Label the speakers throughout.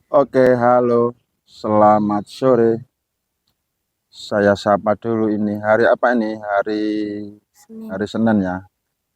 Speaker 1: Oke, halo. Selamat sore. Saya sapa dulu ini. Hari apa ini? Hari
Speaker 2: Senin.
Speaker 1: hari Senin ya.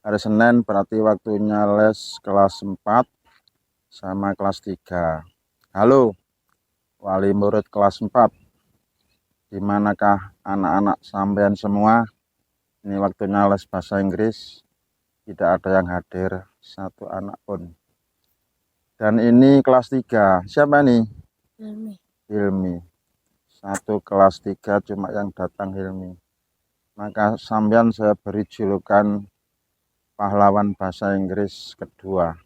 Speaker 1: Hari Senin berarti waktunya les kelas 4 sama kelas 3. Halo, wali murid kelas 4. Di manakah anak-anak sampean semua? Ini waktunya les bahasa Inggris. Tidak ada yang hadir satu anak pun. Dan ini kelas 3. Siapa nih?
Speaker 2: Hilmi.
Speaker 1: Hilmi. Satu kelas 3 cuma yang datang Hilmi. Maka sampean saya beri julukan pahlawan bahasa Inggris kedua.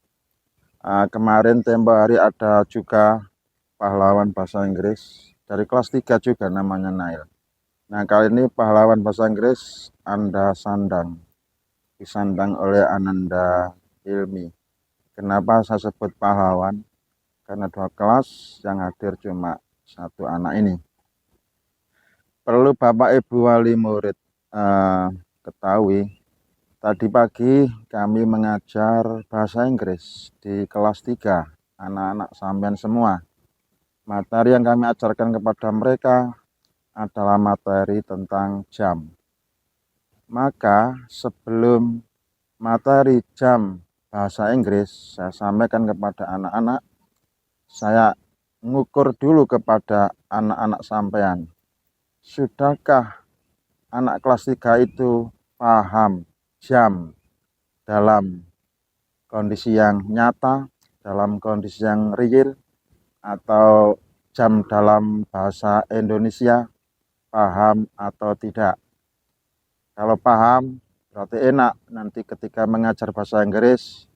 Speaker 1: Kemarin tempo hari ada juga pahlawan bahasa Inggris dari kelas 3 juga namanya Nail. Nah kali ini pahlawan bahasa Inggris Anda Sandang, disandang oleh Ananda Hilmi. Kenapa saya sebut pahlawan? Karena dua kelas yang hadir cuma satu anak ini. Perlu Bapak Ibu wali murid ketahui, tadi pagi kami mengajar bahasa Inggris di kelas 3, anak-anak sampean semua. Materi yang kami ajarkan kepada mereka adalah materi tentang jam. Maka sebelum materi jam bahasa Inggris saya sampaikan kepada anak-anak, saya ngukur dulu kepada anak-anak sampean. Sudahkah anak kelas 3 itu paham jam dalam kondisi yang nyata, dalam kondisi yang real, atau jam dalam bahasa Indonesia, paham atau tidak? Kalau paham, berarti enak nanti ketika mengajar bahasa Inggris,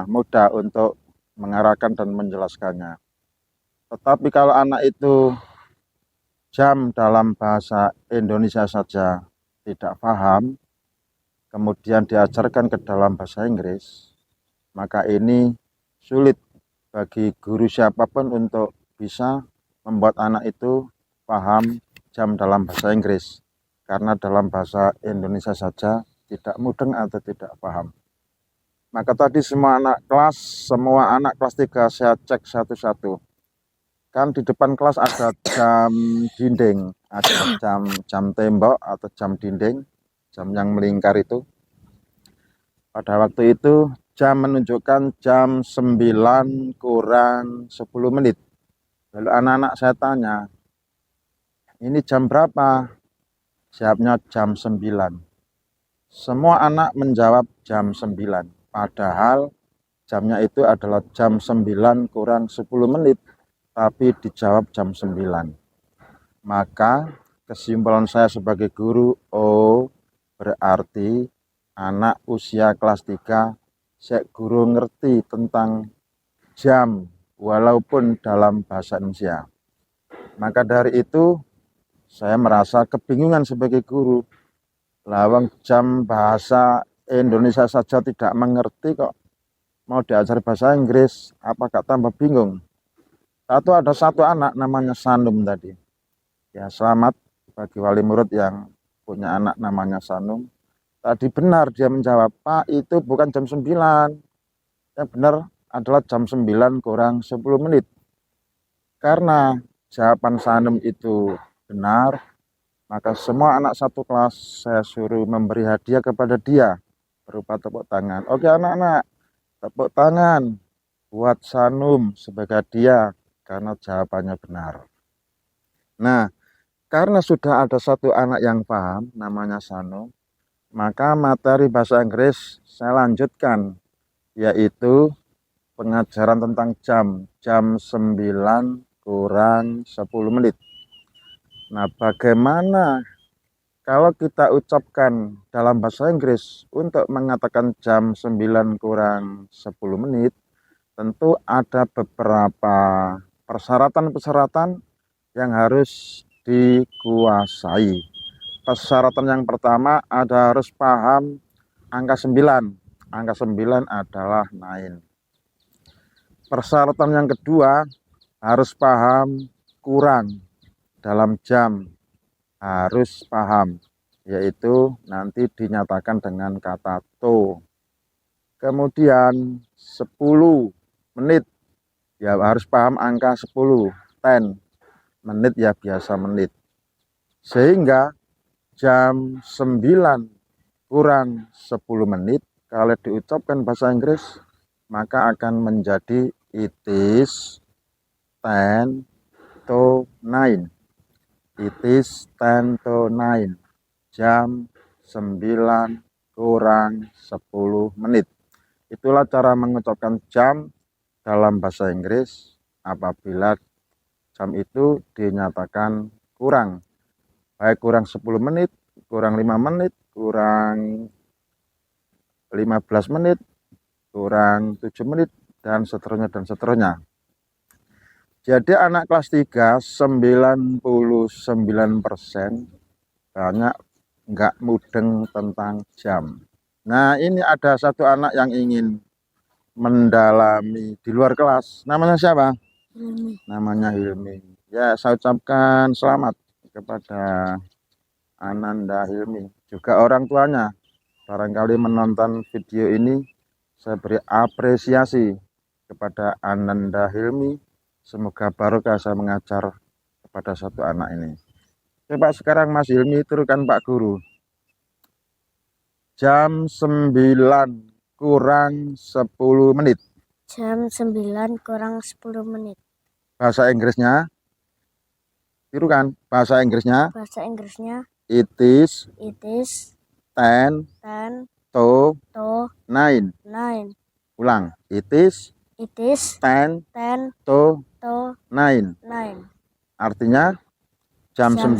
Speaker 1: mudah untuk mengarahkan dan menjelaskannya. Tetapi kalau anak itu jam dalam bahasa Indonesia saja tidak paham, kemudian diajarkan ke dalam bahasa Inggris, maka ini sulit bagi guru siapapun untuk bisa membuat anak itu paham jam dalam bahasa Inggris. Karena dalam bahasa Indonesia saja tidak mudeng atau tidak paham. Maka tadi semua anak kelas 3 saya cek satu-satu. Kan di depan kelas ada jam dinding, ada jam tembok atau jam dinding, jam yang melingkar itu. Pada waktu itu jam menunjukkan jam 9 kurang 10 menit. Lalu anak-anak saya tanya, ini jam berapa? Jawabnya jam 9. Semua anak menjawab jam 9. Padahal jamnya itu adalah jam 9 kurang 10 menit. Tapi dijawab jam 9. Maka kesimpulan saya sebagai guru, berarti anak usia kelas 3 saya guru ngerti tentang jam walaupun dalam bahasa Indonesia. Maka dari itu saya merasa kebingungan sebagai guru. Lawang jam bahasa Indonesia saja tidak mengerti kok mau diajar bahasa Inggris, apakah tambah bingung? Ada satu anak namanya Sanum tadi. Ya selamat bagi wali murid yang punya anak namanya Sanum. Tadi benar dia menjawab, Pak itu bukan jam 9. Yang benar adalah jam 9 kurang 10 menit. Karena jawaban Sanum itu benar, maka semua anak satu kelas saya suruh memberi hadiah kepada dia berupa tepuk tangan. Oke anak-anak, tepuk tangan buat Sanum sebagai hadiah karena jawabannya benar. Nah, karena sudah ada satu anak yang paham namanya Sanum, maka materi bahasa Inggris saya lanjutkan, yaitu pengajaran tentang jam 9 kurang 10 menit. Nah, bagaimana kalau kita ucapkan dalam bahasa Inggris untuk mengatakan jam 9 kurang 10 menit, tentu ada beberapa persyaratan-persyaratan yang harus dikuasai. Persyaratan yang pertama ada harus paham angka 9. Angka 9 adalah 9. Persyaratan yang kedua harus paham kurang dalam jam. Harus paham, yaitu nanti dinyatakan dengan kata to. Kemudian 10 menit Ya harus paham angka 10, 10. Menit ya biasa menit. Sehingga jam 9 kurang 10 menit kalau diucapkan bahasa Inggris maka akan menjadi it is 10 to 9. It is 10 to 9. Jam 9 kurang 10 menit. Itulah cara mengucapkan jam dalam bahasa Inggris apabila jam itu dinyatakan kurang. Baik kurang 10 menit, kurang 5 menit, kurang 15 menit, kurang 7 menit, dan seterusnya dan seterusnya. Jadi anak kelas 3, 99% banyak nggak mudeng tentang jam. Nah ini ada satu anak yang ingin mendalami di luar kelas. Namanya siapa?
Speaker 2: Hilmi.
Speaker 1: Namanya Hilmi. Ya, saya ucapkan selamat kepada Ananda Hilmi. Juga orang tuanya. Barangkali menonton video ini, saya beri apresiasi kepada Ananda Hilmi. Semoga barokah saya mengajar kepada satu anak ini. Coba sekarang Mas Hilmi turunkan Pak Guru. Jam 9 kurang 10 menit.
Speaker 2: Jam 9 kurang 10 menit.
Speaker 1: Bahasa Inggrisnya, tirukan. Bahasa Inggrisnya,
Speaker 2: Bahasa Inggrisnya,
Speaker 1: it is
Speaker 2: it is
Speaker 1: 10
Speaker 2: 10
Speaker 1: to
Speaker 2: to
Speaker 1: 9.
Speaker 2: 9.
Speaker 1: Ulang. It is
Speaker 2: It is
Speaker 1: 10
Speaker 2: 10
Speaker 1: to
Speaker 2: to
Speaker 1: 9.
Speaker 2: 9.
Speaker 1: Artinya jam 9.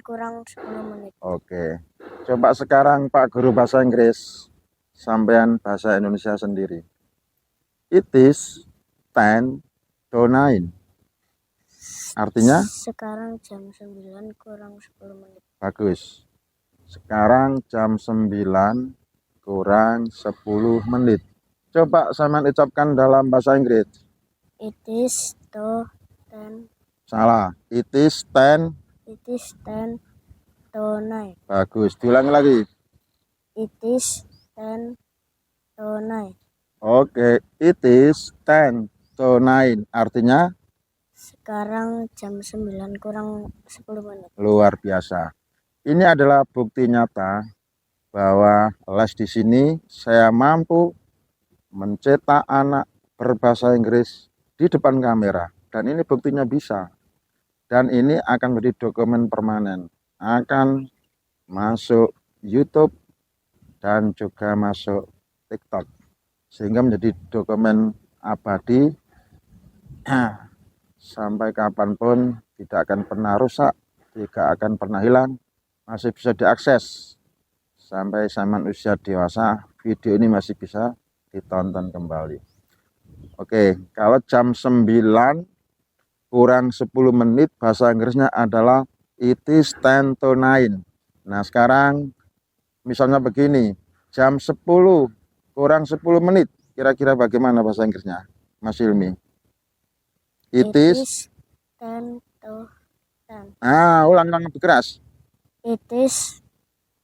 Speaker 2: Kurang 10 menit.
Speaker 1: Oke. Coba sekarang Pak Guru bahasa Inggris. Sampean bahasa Indonesia sendiri. It is 10 to 9. Artinya?
Speaker 2: Sekarang jam 9 kurang 10 menit.
Speaker 1: Bagus. Sekarang jam 9 kurang 10 menit. Coba sama ucapkan dalam bahasa Inggris.
Speaker 2: It is to 10.
Speaker 1: Salah. It is 10.
Speaker 2: It is 10 to 9.
Speaker 1: Bagus. Diulangi lagi.
Speaker 2: It is 10 to 9.
Speaker 1: Oke. It is 10 to 9. Artinya?
Speaker 2: Sekarang jam 9 kurang 10 menit.
Speaker 1: Luar biasa. Ini adalah bukti nyata bahwa les di sini saya mampu mencetak anak berbahasa Inggris di depan kamera. Dan ini buktinya bisa. Dan ini akan menjadi dokumen permanen. Akan masuk YouTube dan juga masuk TikTok. Sehingga menjadi dokumen abadi. Sampai kapanpun tidak akan pernah rusak, tidak akan pernah hilang. Masih bisa diakses. Sampai zaman usia dewasa, video ini masih bisa ditonton kembali. Oke, kalau jam 9 kurang 10 menit bahasa Inggrisnya adalah it is 10 to 9. Nah sekarang misalnya begini, jam 10 kurang 10 menit, kira-kira bagaimana bahasa Inggrisnya Mas Hilmi? It is
Speaker 2: 10 to 10.
Speaker 1: Ulang lebih keras.
Speaker 2: It is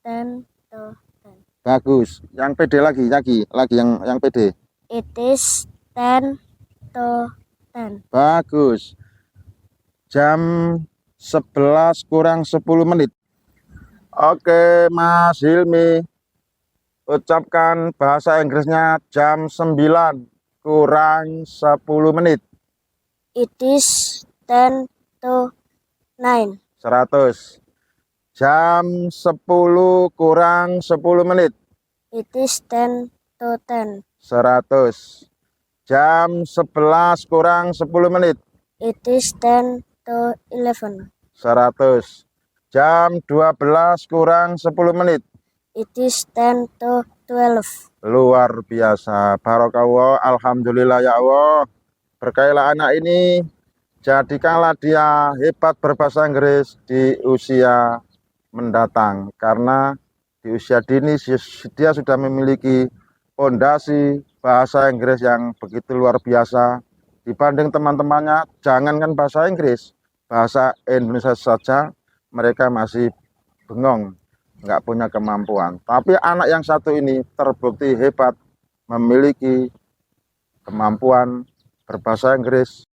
Speaker 2: 10 to 10.
Speaker 1: Bagus. Yang pede lagi yang pede.
Speaker 2: It is 10 to 10.
Speaker 1: Bagus. Jam 11 kurang 10 menit. Oke, Mas Hilmi. Ucapkan bahasa Inggrisnya jam 9 kurang 10 menit.
Speaker 2: It is 10 to 9.
Speaker 1: 100. Jam 10 kurang 10 menit.
Speaker 2: It is 10 to 10.
Speaker 1: 100. Jam 11 kurang 10 menit.
Speaker 2: It is 10 to 11.
Speaker 1: 100. Jam 12 kurang 10 menit.
Speaker 2: It is 10 to 12.
Speaker 1: Luar biasa. Barokallah. Alhamdulillah ya Allah. Berkailah anak ini. Jadikanlah dia hebat berbahasa Inggris di usia mendatang. Karena di usia dini dia sudah memiliki fondasi bahasa Inggris yang begitu luar biasa. Dibanding teman-temannya, jangankan bahasa Inggris, bahasa Indonesia saja mereka masih bengong, nggak punya kemampuan. Tapi anak yang satu ini terbukti hebat, memiliki kemampuan berbahasa Inggris.